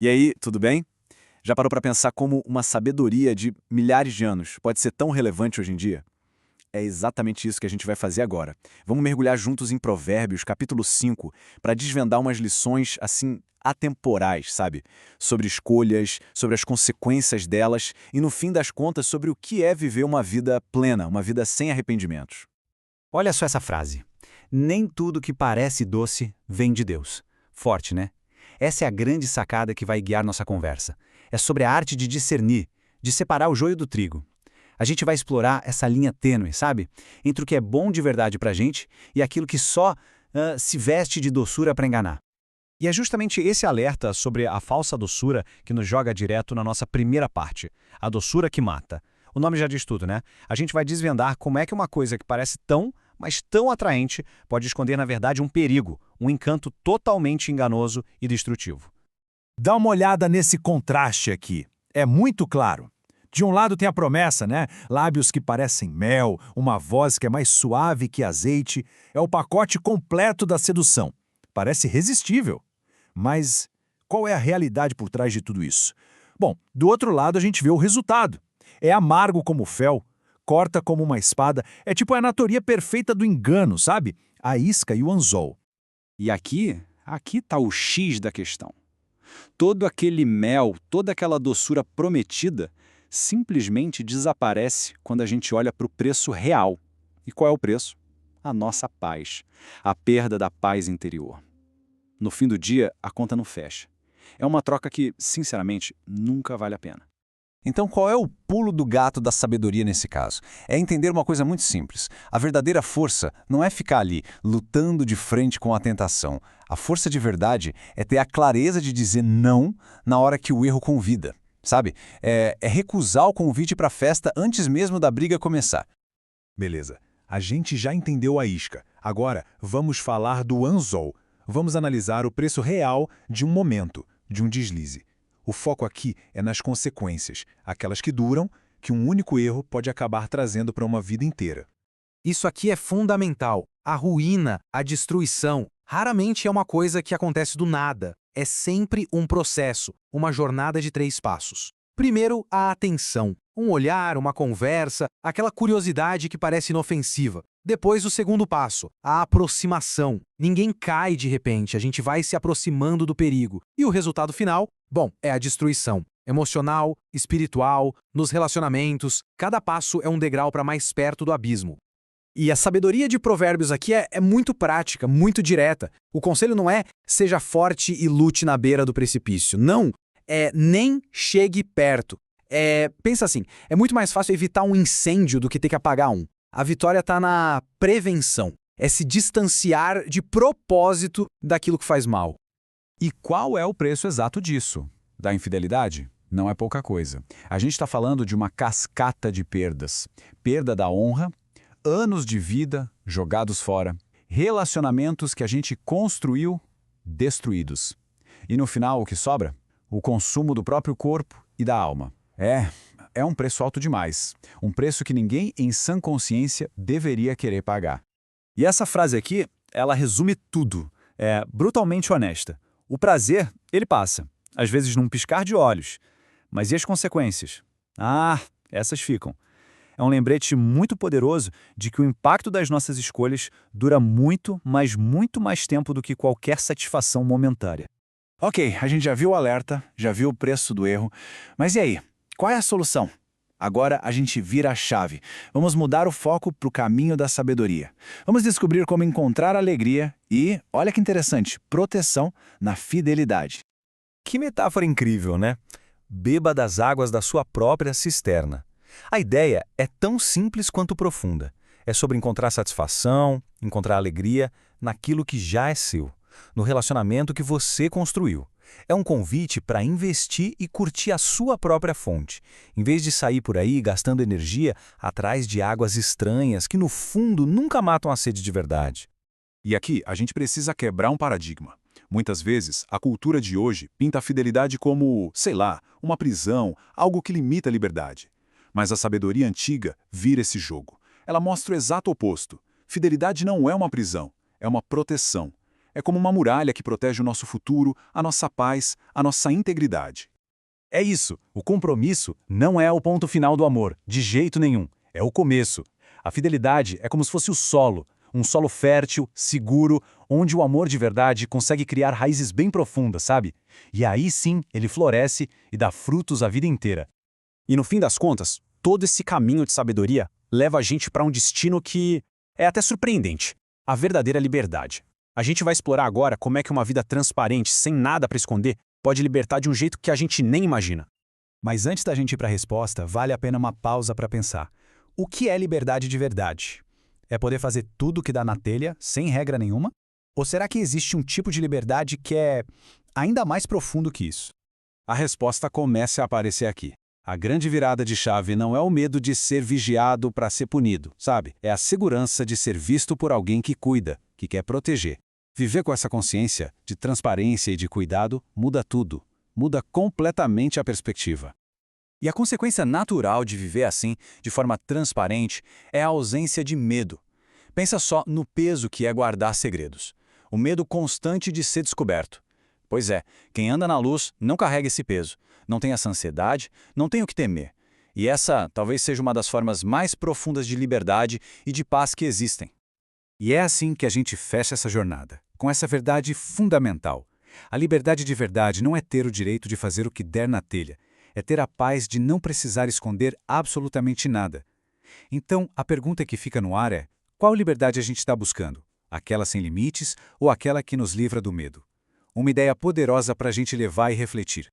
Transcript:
E aí, tudo bem? Já parou para pensar como uma sabedoria de milhares de anos pode ser tão relevante hoje em dia? É exatamente isso que a gente vai fazer agora. Vamos mergulhar juntos em Provérbios, capítulo 5, para desvendar umas lições, assim, atemporais, sabe? Sobre escolhas, sobre as consequências delas e, no fim das contas, sobre o que é viver uma vida plena, uma vida sem arrependimentos. Olha só essa frase. Nem tudo que parece doce vem de Deus. Forte, né? Essa é a grande sacada que vai guiar nossa conversa. É sobre a arte de discernir, de separar o joio do trigo. A gente vai explorar essa linha tênue, sabe? Entre o que é bom de verdade pra gente e aquilo que só se veste de doçura para enganar. E é justamente esse alerta sobre a falsa doçura que nos joga direto na nossa primeira parte, a doçura que mata. O nome já diz tudo, né? A gente vai desvendar como é que uma coisa que parece tão, mas tão atraente, pode esconder na verdade um perigo, um encanto totalmente enganoso e destrutivo. Dá uma olhada nesse contraste aqui. É muito claro. De um lado tem a promessa, né? Lábios que parecem mel, uma voz que é mais suave que azeite. É o pacote completo da sedução. Parece irresistível. Mas qual é a realidade por trás de tudo isso? Bom, do outro lado a gente vê o resultado. É amargo como fel, corta como uma espada, é tipo a anatolia perfeita do engano, sabe? A isca e o anzol. E aqui tá o X da questão. Todo aquele mel, toda aquela doçura prometida, simplesmente desaparece quando a gente olha para o preço real. E qual é o preço? A nossa paz, a perda da paz interior. No fim do dia, a conta não fecha. É uma troca que, sinceramente, nunca vale a pena. Então, qual é o pulo do gato da sabedoria nesse caso? É entender uma coisa muito simples. A verdadeira força não é ficar ali, lutando de frente com a tentação. A força de verdade é ter a clareza de dizer não na hora que o erro convida. Sabe? É recusar o convite para a festa antes mesmo da briga começar. Beleza, a gente já entendeu a isca. Agora, vamos falar do anzol. Vamos analisar o preço real de um momento, de um deslize. O foco aqui é nas consequências, aquelas que duram, que um único erro pode acabar trazendo para uma vida inteira. Isso aqui é fundamental. A ruína, a destruição, raramente é uma coisa que acontece do nada. É sempre um processo, uma jornada de 3 passos. Primeiro, a atenção. Um olhar, uma conversa, aquela curiosidade que parece inofensiva. Depois, o segundo passo, a aproximação. Ninguém cai de repente, a gente vai se aproximando do perigo. E o resultado final? Bom, é a destruição. Emocional, espiritual, nos relacionamentos. Cada passo é um degrau para mais perto do abismo. E a sabedoria de Provérbios aqui é muito prática, muito direta. O conselho não é seja forte e lute na beira do precipício. Não, é nem chegue perto. Pensa assim, é muito mais fácil evitar um incêndio do que ter que apagar um. A vitória está na prevenção. É se distanciar de propósito daquilo que faz mal. E qual é o preço exato disso? Da infidelidade? Não é pouca coisa. A gente está falando de uma cascata de perdas. Perda da honra, anos de vida jogados fora, relacionamentos que a gente construiu destruídos. E no final, o que sobra? O consumo do próprio corpo e da alma. É um preço alto demais. Um preço que ninguém em sã consciência deveria querer pagar. E essa frase aqui, ela resume tudo. É brutalmente honesta. O prazer, ele passa, às vezes num piscar de olhos. Mas e as consequências? Ah, essas ficam. É um lembrete muito poderoso de que o impacto das nossas escolhas dura muito, mas muito mais tempo do que qualquer satisfação momentânea. Ok, a gente já viu o alerta, já viu o preço do erro, mas e aí? Qual é a solução? Agora a gente vira a chave. Vamos mudar o foco para o caminho da sabedoria. Vamos descobrir como encontrar alegria e, olha que interessante, proteção na fidelidade. Que metáfora incrível, né? Beba das águas da sua própria cisterna. A ideia é tão simples quanto profunda. É sobre encontrar satisfação, encontrar alegria naquilo que já é seu, no relacionamento que você construiu. É um convite para investir e curtir a sua própria fonte, em vez de sair por aí gastando energia atrás de águas estranhas que, no fundo, nunca matam a sede de verdade. E aqui a gente precisa quebrar um paradigma. Muitas vezes, a cultura de hoje pinta a fidelidade como, sei lá, uma prisão, algo que limita a liberdade. Mas a sabedoria antiga vira esse jogo. Ela mostra o exato oposto. Fidelidade não é uma prisão, é uma proteção. É como uma muralha que protege o nosso futuro, a nossa paz, a nossa integridade. É isso. O compromisso não é o ponto final do amor, de jeito nenhum. É o começo. A fidelidade é como se fosse o solo, um solo fértil, seguro, onde o amor de verdade consegue criar raízes bem profundas, sabe? E aí sim ele floresce e dá frutos a vida inteira. E no fim das contas, todo esse caminho de sabedoria leva a gente para um destino que é até surpreendente: a verdadeira liberdade. A gente vai explorar agora como é que uma vida transparente, sem nada para esconder, pode libertar de um jeito que a gente nem imagina. Mas antes da gente ir para a resposta, vale a pena uma pausa para pensar. O que é liberdade de verdade? É poder fazer tudo o que dá na telha, sem regra nenhuma? Ou será que existe um tipo de liberdade que é ainda mais profundo que isso? A resposta começa a aparecer aqui. A grande virada de chave não é o medo de ser vigiado para ser punido, sabe? É a segurança de ser visto por alguém que cuida, que quer proteger. Viver com essa consciência de transparência e de cuidado muda tudo. Muda completamente a perspectiva. E a consequência natural de viver assim, de forma transparente, é a ausência de medo. Pensa só no peso que é guardar segredos. O medo constante de ser descoberto. Pois é, quem anda na luz não carrega esse peso, não tem essa ansiedade, não tem o que temer. E essa talvez seja uma das formas mais profundas de liberdade e de paz que existem. E é assim que a gente fecha essa jornada, com essa verdade fundamental. A liberdade de verdade não é ter o direito de fazer o que der na telha, é ter a paz de não precisar esconder absolutamente nada. Então, a pergunta que fica no ar é: qual liberdade a gente está buscando? Aquela sem limites ou aquela que nos livra do medo? Uma ideia poderosa para a gente levar e refletir.